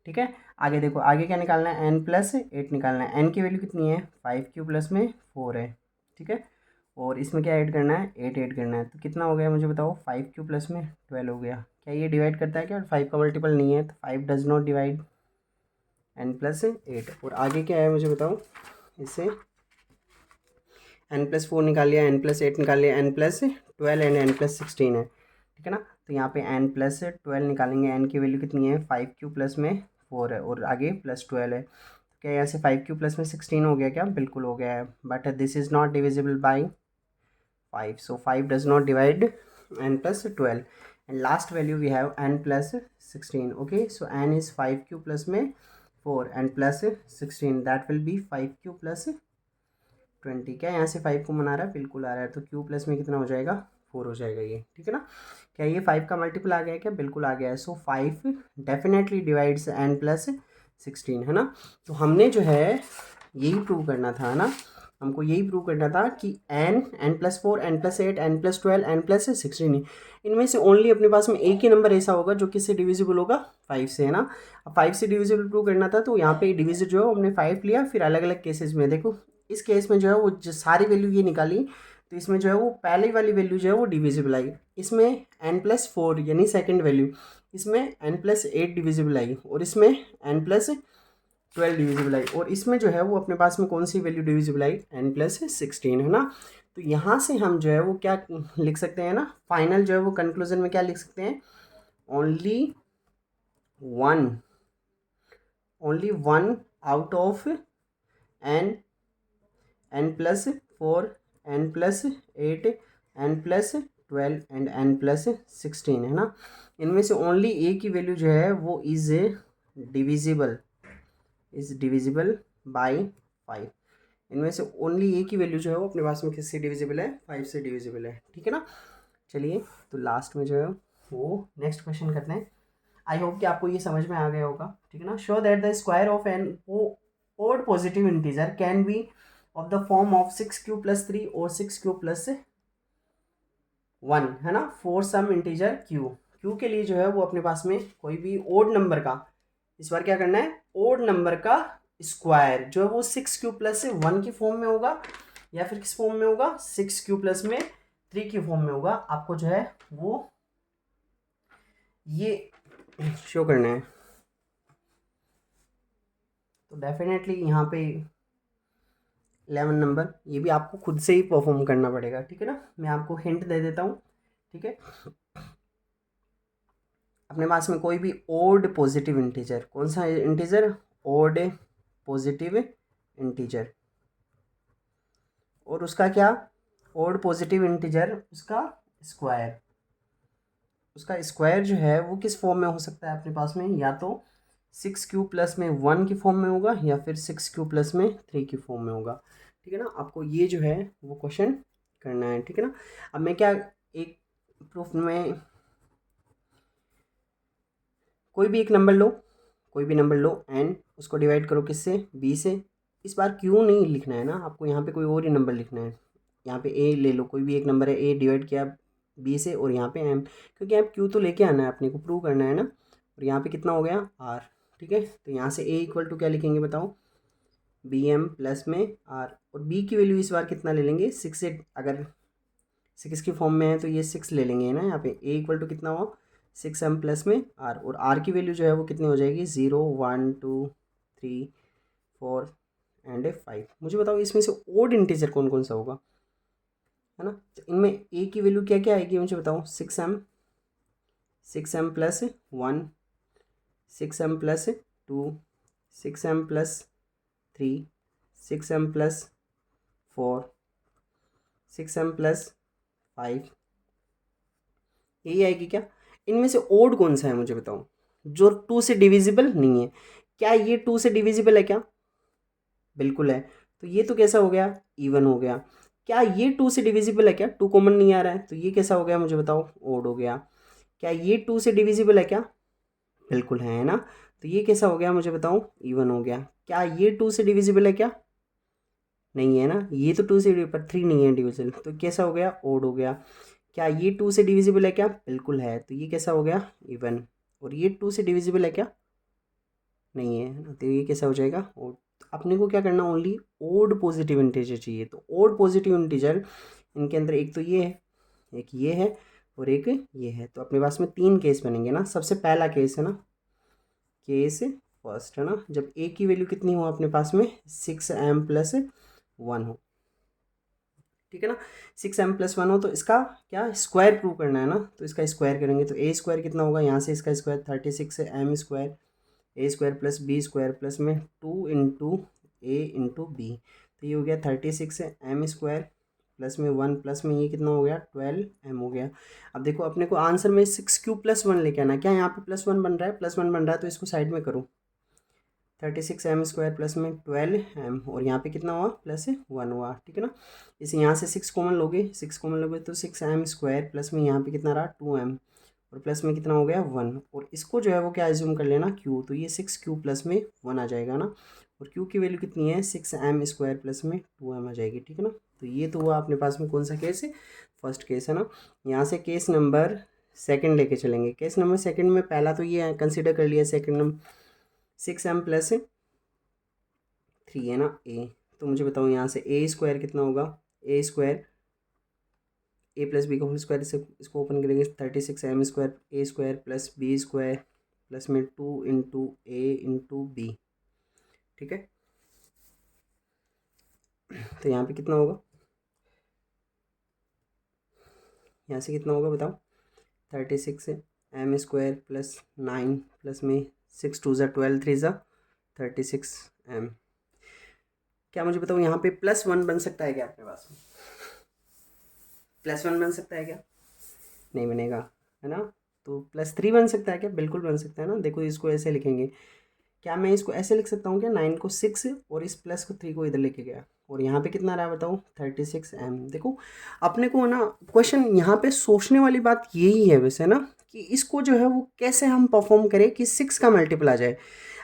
ठीक है। आगे देखो, आगे क्या निकालना है? एन प्लस 8 निकालना है। एन की वैल्यू कितनी है? 5 क्यू प्लस में 4 है, ठीक है। और इसमें क्या ऐड करना है? 8 ऐड करना है। तो कितना हो गया मुझे बताओ? 5 क्यू प्लस में 12 हो गया। क्या ये डिवाइड करता है क्या? 5 का मल्टीपल नहीं है, तो 5 does not divide n plus 8। और आगे क्या है मुझे बताओ? इससे एन प्लस 4 निकाल लिया, एन प्लस 8 निकाल लिया, n plus 12 and n plus 16 है, ठीक है ना। तो यहाँ पे एन प्लस 12 निकालेंगे। एन की वैल्यू कितनी है? 5 क्यू प्लस में 4 है, और आगे प्लस 12 है। तो क्या यहाँ से 5 क्यू प्लस में 16 हो गया क्या? बिल्कुल हो गया है। But this is not divisible by 5, so 5 does not divide n plus 12, and last value we have n plus 16. Okay, so n is 5 cube plus में 4 and plus 16, that will be 5 cube plus 20। क्या यहाँ से 5 को मना रहा है? बिल्कुल आ रहा है। तो क्यू प्लस में कितना हो जाएगा? 4 हो जाएगा ये, ठीक है ना। क्या ये 5 का मल्टीपल आ गया है क्या? बिल्कुल आ गया है। सो 5 डेफिनेटली डिवाइड्स n प्लस 16, है ना। तो हमने जो है यही प्रूव करना था, है ना। हमको यही प्रूव करना था कि n plus 4, n plus 8, n plus 12, n plus 16, इनमें से ओनली अपने पास में एक ही नंबर ऐसा होगा जो किससे डिविजिबल होगा? 5 से, है ना। अब 5 से डिविजिबल प्रूव करना था, तो यहाँ पे डिविजन जो है हमने 5 लिया। फिर अलग अलग केसेस में देखो, इस केस में जो है वो जो सारी वैल्यू ये निकाली, तो इसमें जो है वो पहले वाली वैल्यू जो है वो डिविजिबल आई। इसमें n प्लस 4 यानी सेकेंड वैल्यू, इसमें n प्लस 8 डिविजिबल आई, और इसमें n प्लस 12 डिविजिबल आई, और इसमें जो है वो अपने पास में कौन सी वैल्यू डिविजिबल आई? n प्लस 16, है ना। तो यहाँ से हम जो है वो क्या लिख सकते हैं ना, फाइनल जो है वो कंक्लूजन में क्या लिख सकते हैं? Only one out of n plus 4, n plus 8, n plus 12 and n plus 16, है ना। इनमें से ओनली ए की वैल्यू जो है वो इज डिविजिबल बाई 5। इनमें से ओनली ए की वैल्यू जो है वो अपने पास में किससे डिविजिबल है? 5 से डिविजिबल है, ठीक है ना। चलिए, तो लास्ट में जो है वो नेक्स्ट क्वेश्चन करते हैं। आई होप कि आपको ये समझ में आ गया होगा, ठीक है ना। Show that the square of an odd positive integer can be of the form of 6 q plus 3 और 6 क्यू प्लस 1, है ना। फॉर सम इंटीजर क्यू के लिए जो है वो अपने पास में कोई भी ओड नंबर का, इस बार क्या करना है? ओड नंबर का स्क्वायर जो है वो 6 क्यू प्लस 1 की फॉर्म में होगा, या फिर किस फॉर्म में होगा? 6 क्यू प्लस में 3 की फॉर्म में होगा। आपको जो है वो ये शो करना है। तो डेफिनेटली यहाँ पे 11 नंबर ये भी आपको खुद से ही परफॉर्म करना पड़ेगा, ठीक है ना। मैं आपको हिंट दे देता हूँ, ठीक है। अपने पास में कोई भी ओड पॉजिटिव इंटीजर, कौन सा इंटीजर? ओड पॉजिटिव इंटीजर, और उसका क्या? ओड पॉजिटिव इंटीजर उसका स्क्वायर जो है वो किस फॉर्म में हो सकता है अपने पास में? या तो 6 क्यू प्लस में 1 की फॉर्म में होगा, या फिर 6 क्यू प्लस में 3 की फॉर्म में होगा, ठीक है ना। आपको ये जो है वो क्वेश्चन करना है, ठीक है ना। अब मैं क्या एक प्रूफ में कोई भी नंबर लो एंड उसको डिवाइड करो किससे? b से। इस बार क्यों नहीं लिखना है ना आपको, यहाँ पे कोई और ही नंबर लिखना है। यहाँ पे ए ले लो, कोई भी एक नंबर है, ए डिवाइड किया बी से, और यहाँ पे एम, क्योंकि आप क्यू तो लेके आना है, अपने को प्रूव करना है ना। और यहाँ पे कितना हो गया आर, ठीक है। तो यहाँ से ए इक्वल टू क्या लिखेंगे बताओ, बी एम प्लस में आर, और बी की वैल्यू इस बार कितना ले लेंगे, 6 से, अगर 6 की फॉर्म में है तो ये 6 ले लेंगे ना। यहाँ पे ए इक्वल टू कितना हुआ, 6m प्लस में आर, और आर की वैल्यू जो है वो कितनी हो जाएगी, 0 1 2 3 4 एंड 5। मुझे बताओ इसमें से ओड इंटीजर कौन कौन सा होगा, है ना। तो इनमें ए की वैल्यू क्या क्या आएगी मुझे बताओ, 6m plus 1, 6m plus 2, 6m plus 3, 6m plus 4, 6m plus 5, यही आएगी क्या। इनमें से ओड कौन सा है मुझे बताओ, जो 2 से डिविजिबल नहीं है। क्या ये 2 से डिविजिबल है क्या, बिल्कुल है। तो ये तो कैसा हो गया, इवन हो गया। क्या ये 2 से डिविजिबल है क्या, 2 कॉमन नहीं आ रहा है, तो ये कैसा हो गया मुझे बताओ, ओड हो गया। क्या ये 2 से डिविजिबल है क्या, बिल्कुल है ना। तो ये कैसा हो गया मुझे बताओ, इवन हो गया। क्या ये 2 से डिविजिबल है क्या, नहीं है ना, ये तो 2 से, पर 3 नहीं है डिविजिबल, तो कैसा हो गया, ओड हो गया। क्या ये 2 से डिविजिबल है क्या, बिल्कुल है, तो ये कैसा हो गया, इवन। और ये 2 से डिविजिबल है क्या, नहीं है, तो ये कैसा हो जाएगा, ओड। तो अपने को क्या करना, ओनली ओड पॉजिटिव इंटीजर चाहिए। तो ओड पॉजिटिव इंटीजर इनके अंदर एक तो ये है, एक ये है, और एक ये है। तो अपने पास में 3 केस बनेंगे ना। सबसे पहला केस है ना, केस फर्स्ट है ना, जब ए की वैल्यू कितनी हो अपने पास में, 6m प्लस 1 हो, ठीक है ना। 6m प्लस 1 हो, तो इसका क्या स्क्वायर प्रूव करना है ना। तो इसका स्क्वायर करेंगे तो ए स्क्वायर कितना होगा, यहाँ से इसका square 36m square, a square plus b square plus में 2 इंटू ए इंटू बी। तो ये हो गया 36m स्क्वायर प्लस में 1 प्लस में ये कितना हो गया, 12m हो गया। अब देखो अपने को आंसर में 6 + 1 लेके आना। क्या यहाँ पे +1 बन रहा है, +1 बन रहा है, तो इसको साइड में करो। 36m स्क्वायर प्लस में 12m, और यहाँ पे कितना हुआ, +1 हुआ, ठीक है ना। इसे यहाँ से 6 कॉमन लोगे, 6 कॉमन लोगे तो 6m स्क्वायर प्लस में यहाँ पे कितना रहा, 2m, और प्लस में कितना हो गया, 1। और इसको जो है वो क्या एज्यूम कर लेना, q, तो ये 6q प्लस में 1 आ जाएगा ना। और q की वैल्यू कितनी है, 6m स्क्वायर प्लस में 2m आ जाएगी, ठीक है ना। तो ये तो हुआ अपने पास में कौन सा केस है, फर्स्ट केस है ना। यहाँ से केस नंबर सेकंड लेके चलेंगे। केस नंबर सेकंड में पहला तो ये कंसिडर कर लिया, सेकंड नंबर 6m प्लस 3 है ना, ए। तो मुझे बताओ यहाँ से ए स्क्वायर कितना होगा, a square, a plus b का होल स्क्वायर, से इसको ओपन करेंगे 36m square, a square plus b square plus में 2 इंटू ए इंटू बी, ठीक है। तो यहाँ पे कितना होगा, यहाँ से कितना होगा बताओ, 36m स्क्वायर प्लस 9 प्लस में 6 2 ज़ा 12 3 ज़ा 36m। क्या मुझे बताओ यहाँ पे +1 बन सकता है क्या अपने पास, +1 बन सकता है क्या, नहीं बनेगा, है ना। तो +3 बन सकता है क्या, बिल्कुल बन सकता है ना। देखो इसको ऐसे लिखेंगे, क्या मैं इसको ऐसे लिख सकता हूँ क्या, 9 को 6 और इस प्लस को 3 को इधर लेके गया, और यहाँ पे कितना रहा बताओ, 36m। देखो अपने को ना क्वेश्चन यहाँ पे सोचने वाली बात यही है वैसे ना, कि इसको जो है वो कैसे हम परफॉर्म करें कि 6 का मल्टीपल आ जाए।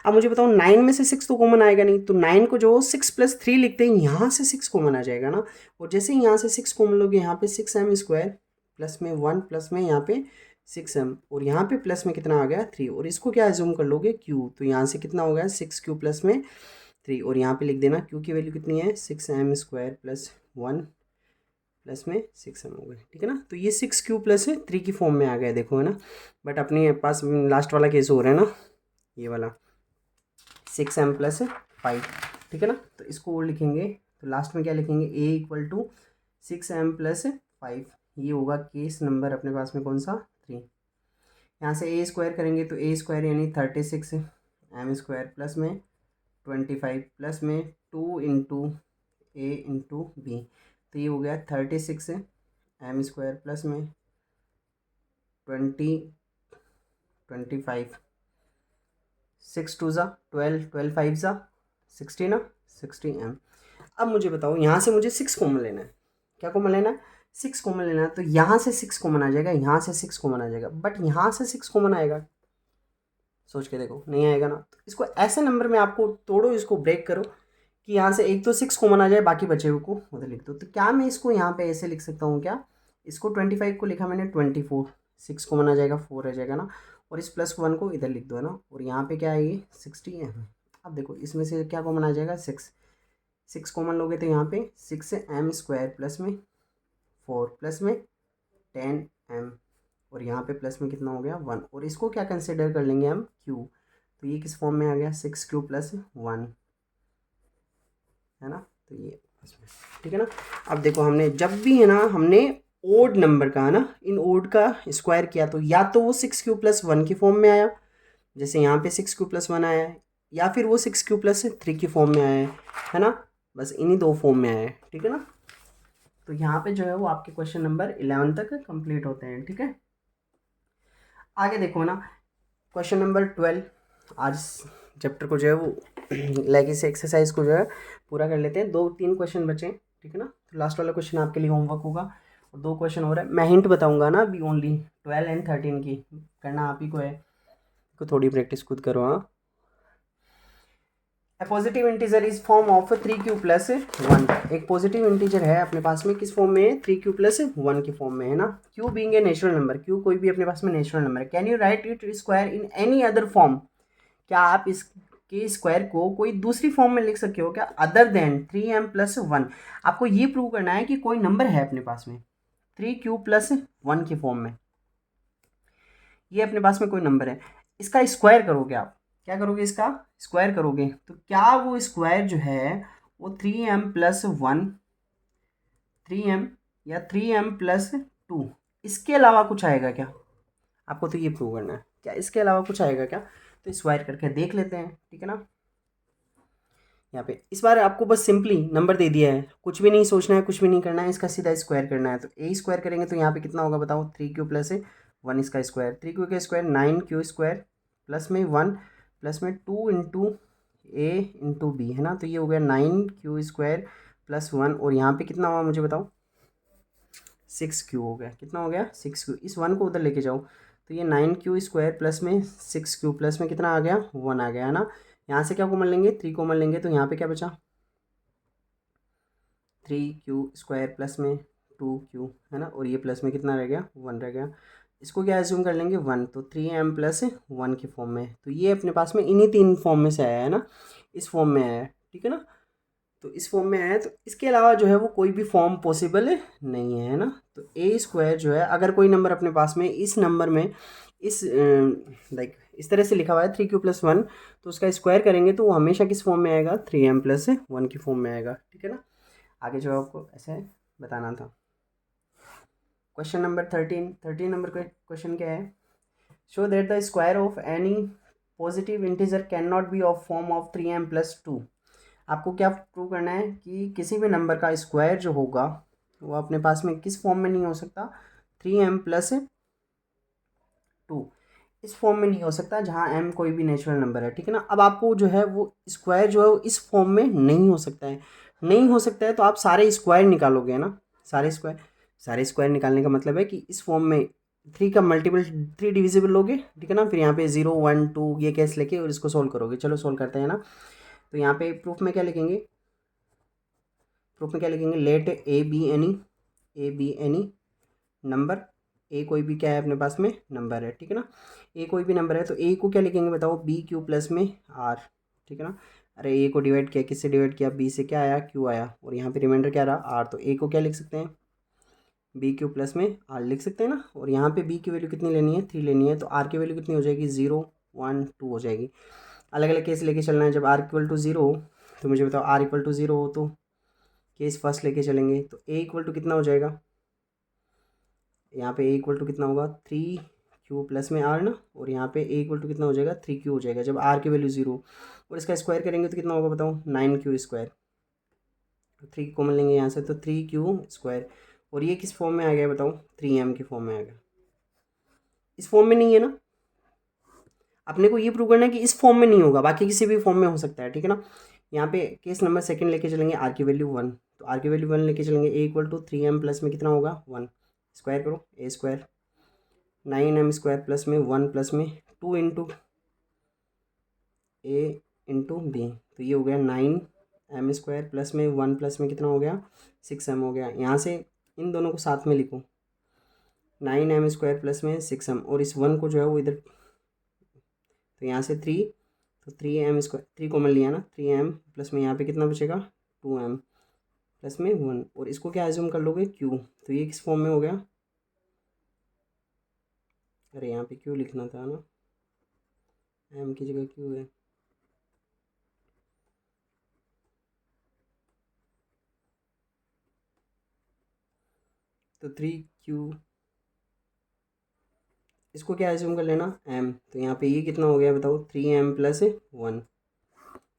अब मुझे बताओ 9 में से 6 तो कॉमन आएगा नहीं, तो 9 को जो 6 + 3 लिखते हैं, यहाँ से 6 कॉमन आ जाएगा ना। और जैसे ही यहाँ से 6 कॉमन लोगे, यहाँ पे 6m स्क्वायर प्लस में 1 प्लस में यहाँ पे 6m, और यहाँ पे प्लस में कितना आ गया, 3, और इसको क्या एज्यूम कर लोगे, q। तो यहाँ से कितना हो गया, 6q प्लस में 3, और यहाँ पे लिख देना q की वैल्यू कितनी है, 6m स्क्वायर प्लस 1 प्लस में 6m हो गए, ठीक है ना। तो ये 6q प्लस 3 की फॉर्म में आ गया, देखो है ना। बट अपने पास लास्ट वाला केस हो रहा है ना, ये वाला 6m प्लस 5, ठीक है ना। तो इसको और लिखेंगे, तो लास्ट में क्या लिखेंगे, a equal to 6m plus 5। ये होगा केस नंबर अपने पास में कौन सा, 3। यहाँ से a स्क्वायर करेंगे तो a स्क्वायर यानी 36m स्क्वायर प्लस में 25 प्लस में 2 इंटू ए इंटू बी। तो ये हो गया 36m स्क्वायर प्लस में 25, 6 2 ज़ा 12, 12 5 ज़ा 60 ना, 60m। अब मुझे बताओ यहाँ से मुझे 6 कॉमन लेना है, क्या कॉमन लेना है, 6 कॉमन लेना है। तो यहाँ से 6 कॉमन आ जाएगा, यहाँ से 6 कॉमन आ जाएगा, बट यहाँ से 6 कॉमन आएगा, सोच के देखो, नहीं आएगा ना। तो इसको ऐसे नंबर में आपको तोड़ो, इसको ब्रेक करो, कि यहाँ से एक तो 6 कॉमन आ जाए, बाकी बचे हुए को उधर लिख दो। तो क्या मैं इसको यहाँ पे ऐसे लिख सकता हूँ क्या, इसको 25 को लिखा मैंने 24, 6 कॉमन आ जाएगा, 4 रह जाएगा ना, और इस +1 को इधर लिख दो है ना, और यहाँ पे क्या आएगी 60 है। अब देखो इसमें से क्या कॉमन आ जाएगा, 6, 6 कॉमन लोगे तो यहाँ पे 6m² प्लस में 4 प्लस में 10m, और यहाँ पे प्लस में कितना हो गया 1, और इसको क्या कंसिडर कर लेंगे हम, q। तो ये किस फॉर्म में आ गया, 6q + 1 है ना, तो ये इसमें ठीक है ना। अब देखो हमने जब भी है ना, हमने ओड नंबर का है ना, इन ओड का स्क्वायर किया तो या तो वो 6q + 1 की फॉर्म में आया, जैसे यहाँ पे 6q + 1 आया है, या फिर वो 6q + 3 की फॉर्म में आया है ना, बस इन्हीं दो फॉर्म में आया है, ठीक है ना। तो यहाँ पे जो है वो आपके क्वेश्चन नंबर 11 तक कंप्लीट होते हैं, ठीक है। आगे देखो ना, क्वेश्चन नंबर 12, आज चैप्टर को जो है वो लाइक इस एक्सरसाइज को जो है पूरा कर लेते हैं। 2-3 क्वेश्चन बचे हैं, ठीक है ना। तो लास्ट वाला क्वेश्चन आपके लिए होमवर्क होगा, और 2 क्वेश्चन हो रहा है। मैं हिंट बताऊंगा ना अभी, ओनली 12 एंड 13 की करना आप ही को है, तो थोड़ी प्रैक्टिस खुद करो। हाँ, a positive integer is form of 3q + 1। एक पॉजिटिव इंटीजर है अपने पास में, किस फॉर्म में है, 3q + 1 की फॉर्म में है ना। q being a natural number, q कोई भी अपने पास में नेचुरल नंबर है। Can you right it square in any other form, क्या आप इसके स्क्वायर को कोई दूसरी फॉर्म में लिख सकते हो क्या, अदर देन 3m + 1। आपको ये प्रूव करना है कि कोई नंबर है अपने पास में 3q + 1 की फॉर्म में, ये अपने पास में कोई नंबर है, इसका स्क्वायर करोगे आप, क्या करोगे, इसका स्क्वायर करोगे, तो क्या वो स्क्वायर जो है वो 3m + 1, 3m या 3m + 2, इसके अलावा कुछ आएगा क्या, आपको तो ये प्रूव करना है, क्या इसके अलावा कुछ आएगा क्या। तो स्क्वायर करके देख लेते हैं, ठीक है ना। यहाँ पे इस बार आपको बस सिंपली नंबर दे दिया है, कुछ भी नहीं सोचना है, कुछ भी नहीं करना है, इसका सीधा स्क्वायर करना है। तो a² करेंगे तो यहाँ पे कितना होगा बताओ, 3q + 1 इसका स्क्वायर, 3q का स्क्वायर 9q² प्लस में 1 प्लस में 2 × a × b है ना, तो ये हो गया 9q² + 1, और यहाँ पे कितना हुआ मुझे बताओ, 6q हो गया, कितना हो गया 6q, इस 1 को उधर लेके जाओ, तो ये 9q² प्लस में 6q प्लस में कितना आ गया 1 आ गया है ना। यहाँ से क्या कॉमन लेंगे, 3 कॉमन लेंगे, तो यहाँ पे क्या बचा 3q² प्लस में 2q है ना, और ये प्लस में कितना रह गया 1 रह गया। इसको क्या एज्यूम कर लेंगे 1, तो 3m + 1 की फॉर्म में, तो ये अपने पास में इन्हीं 3 फॉर्म में से आया है ना, इस फॉर्म में आया है, ठीक है ना। तो इस फॉर्म में आया है, तो इसके अलावा जो है वो कोई भी फॉर्म पॉसिबल नहीं है ना। तो a² जो है, अगर कोई नंबर अपने पास में इस नंबर में इस लाइक इस तरह से लिखा हुआ है 3q + 1, तो उसका स्क्वायर करेंगे तो वो हमेशा किस फॉर्म में आएगा, 3m + 1 की फॉर्म में आएगा, ठीक है ना। आगे जो आपको ऐसे बताना था। क्वेश्चन नंबर 13 नंबर क्वेश्चन क्या है, show that the square of any positive integer can not be of form of 3m + 2। आपको क्या प्रूव करना है कि किसी भी नंबर का स्क्वायर जो होगा वो अपने पास में किस फॉर्म में नहीं हो सकता, 3m + 2 इस फॉर्म में नहीं हो सकता, जहाँ m कोई भी नेचुरल नंबर है, ठीक है ना। अब आपको जो है वो स्क्वायर जो है इस फॉर्म में नहीं हो सकता है, नहीं हो सकता है, तो आप सारे स्क्वायर निकालोगे ना, सारे स्क्वायर निकालने का मतलब है कि इस फॉर्म में 3 का मल्टीपल 3 डिविजिबल लोगे, ठीक है ना, फिर यहाँ पे 0 1 2 ये कैसे लेके और इसको सोल्व करोगे। चलो सोल्व करते हैं ना। तो यहाँ पे प्रूफ में क्या लिखेंगे, let a B any number, a कोई भी क्या है अपने पास में नंबर है, ठीक है ना। ए कोई भी नंबर है, तो ए को क्या लिखेंगे बताओ, BQ प्लस में R, ठीक है ना। अरे ए को डिवाइड किया, किससे डिवाइड किया, बी से क्या आया Q आया, और यहाँ पे रिमाइंडर क्या रहा R, तो ए को क्या लिख सकते हैं BQ प्लस में R लिख सकते हैं ना। और यहाँ पे B की वैल्यू कितनी लेनी है, 3 लेनी है, तो R की वैल्यू कितनी हो जाएगी, 0 1 2 हो जाएगी। अलग अलग केस लेके चलना है, जब R = 0 तो मुझे बताओ R = 0 हो तो केस फर्स्ट लेके चलेंगे, तो A = कितना हो जाएगा, यहाँ पे A = कितना होगा 3q प्लस में R ना, और यहाँ पे A = कितना हो जाएगा 3q हो जाएगा, जब R की वैल्यू 0, और इसका स्क्वायर करेंगे तो कितना होगा बताओ 9q², 3 कॉमन लेंगे यहाँ से, तो 3q², और ये किस फॉर्म में आ गया बताओ, 3m की फॉर्म में आ गया, इस फॉर्म में नहीं है ना। अपने को ये प्रूव करना है कि इस फॉर्म में नहीं होगा, बाकी किसी भी फॉर्म में हो सकता है, ठीक है ना। यहाँ पे केस नंबर सेकंड लेके चलेंगे, R की वैल्यू 1, तो R की वैल्यू 1 लेके चलेंगे, A = 3m प्लस में कितना होगा 1, स्क्वायर करो A², 9m² प्लस में 1 प्लस में 2 × A × B, तो ये हो गया 9 एम स्क्वायर प्लस में 1 प्लस में कितना हो गया 6m हो गया। यहाँ से इन दोनों को साथ में लिखो 9m स्क्वायर प्लस में 6m और इस 1 को जो है वो इधर, तो यहाँ से 3, तो 3m स्क्वायर 3 कॉमन लिया ना 3m प्लस में यहाँ पे कितना बचेगा 2m प्लस में 1 और इसको क्या एज्यूम कर लोगे q, तो ये किस फॉर्म में हो गया, अरे यहाँ पे q लिखना था ना, m की जगह q है। तो 3q, इसको क्या एज्यूम कर लेना m, तो यहाँ पे ये कितना हो गया बताओ 3m प्लस 1,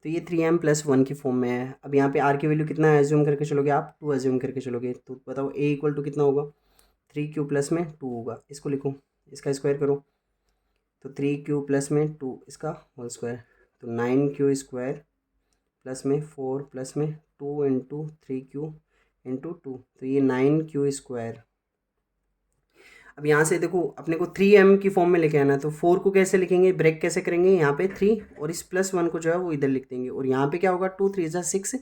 तो ये 3m प्लस 1 की फॉर्म में है। अब यहाँ पे r की वैल्यू कितना एज्यूम करके चलोगे आप 2 एज्यूम करके चलोगे, तो बताओ a इक्वल टू कितना होगा 3q प्लस में 2 होगा। इसको लिखो, इसका स्क्वायर करो, तो 3q प्लस में 2 इसका होल स्क्वायर, तो 9q स्क्वायर प्लस में 4 प्लस में 2 इंटू 3q इंटू 2, तो ये 9q स्क्वायर। अब यहाँ से देखो अपने को 3m की फॉर्म में लेके आना है, तो 4 को कैसे लिखेंगे, ब्रेक कैसे करेंगे, यहाँ पे 3 और इस प्लस 1 को जो है वो इधर लिख देंगे और यहाँ पे क्या होगा 2 3 ज़ा 6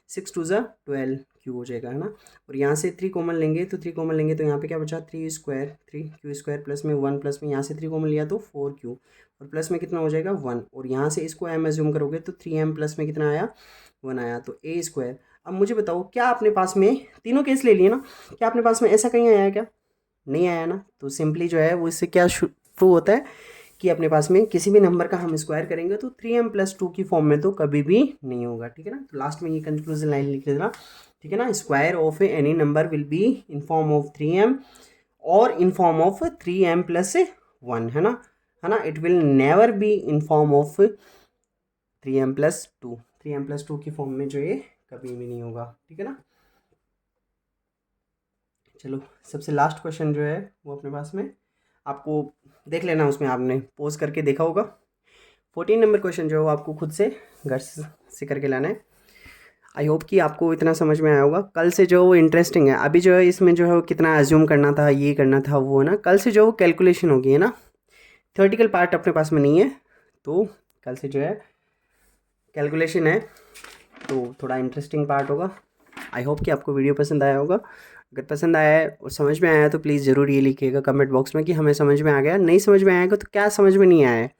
6 2 ज़ा 12 क्यू हो जाएगा है ना। और यहाँ से 3 कॉमन लेंगे, तो 3 कॉमन लेंगे तो यहाँ पे क्या बचा 3 स्क्वायर 3q स्क्वायर प्लस में 1 प्लस में यहाँ से 3 कॉमन लिया तो 4q और प्लस में कितना हो जाएगा 1 और यहाँ से इसको m एज्यूम करोगे तो 3m प्लस में कितना आया 1 आया, तो a स्क्वायर। अब मुझे बताओ क्या अपने पास में तीनों केस ले लिए ना, क्या अपने पास में ऐसा कहीं आया है क्या, नहीं आया ना। तो सिंपली जो है वो इससे क्या प्रूव होता है कि अपने पास में किसी भी नंबर का हम स्क्वायर करेंगे तो 3m प्लस 2 की फॉर्म में तो कभी भी नहीं होगा, ठीक है ना। तो लास्ट में ये कंक्लूजन लाइन लिख देना, ठीक है ना। Square of any number will be in form of 3m और in form of 3m plus 1 है ना, it will never be in form of 3m plus 2, 3m plus 2 की फॉर्म में जो ये कभी भी नहीं होगा, ठीक है ना। चलो सबसे लास्ट क्वेश्चन जो है वो अपने पास में आपको देख लेना, उसमें आपने पोज करके देखा होगा। 14 नंबर क्वेश्चन जो है वो आपको खुद से घर से करके लाना है। आई होप कि आपको इतना समझ में आया होगा। कल से जो वो इंटरेस्टिंग है, अभी जो है इसमें जो है वो कितना एज्यूम करना था, ये करना था वो ना, कल से जो वो कैलकुलेशन होगी है ना, थ्योरेटिकल पार्ट अपने पास में नहीं है, तो कल से जो है कैलकुलेशन है, तो थोड़ा इंटरेस्टिंग पार्ट होगा। आई होप कि आपको वीडियो पसंद आया होगा। अगर पसंद आया है और समझ में आया है तो प्लीज़ ज़रूर ये लिखिएगा कमेंट बॉक्स में कि हमें समझ में आ गया। नहीं समझ में आएगा तो क्या समझ में नहीं आया है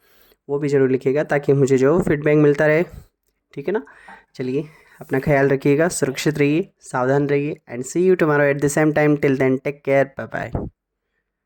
वो भी ज़रूर लिखिएगा, ताकि मुझे जो फीडबैक मिलता रहे, ठीक है ना। चलिए अपना ख्याल रखिएगा, सुरक्षित रहिए, सावधान रहिए and see you tomorrow at the same time. Till then take care, bye bye.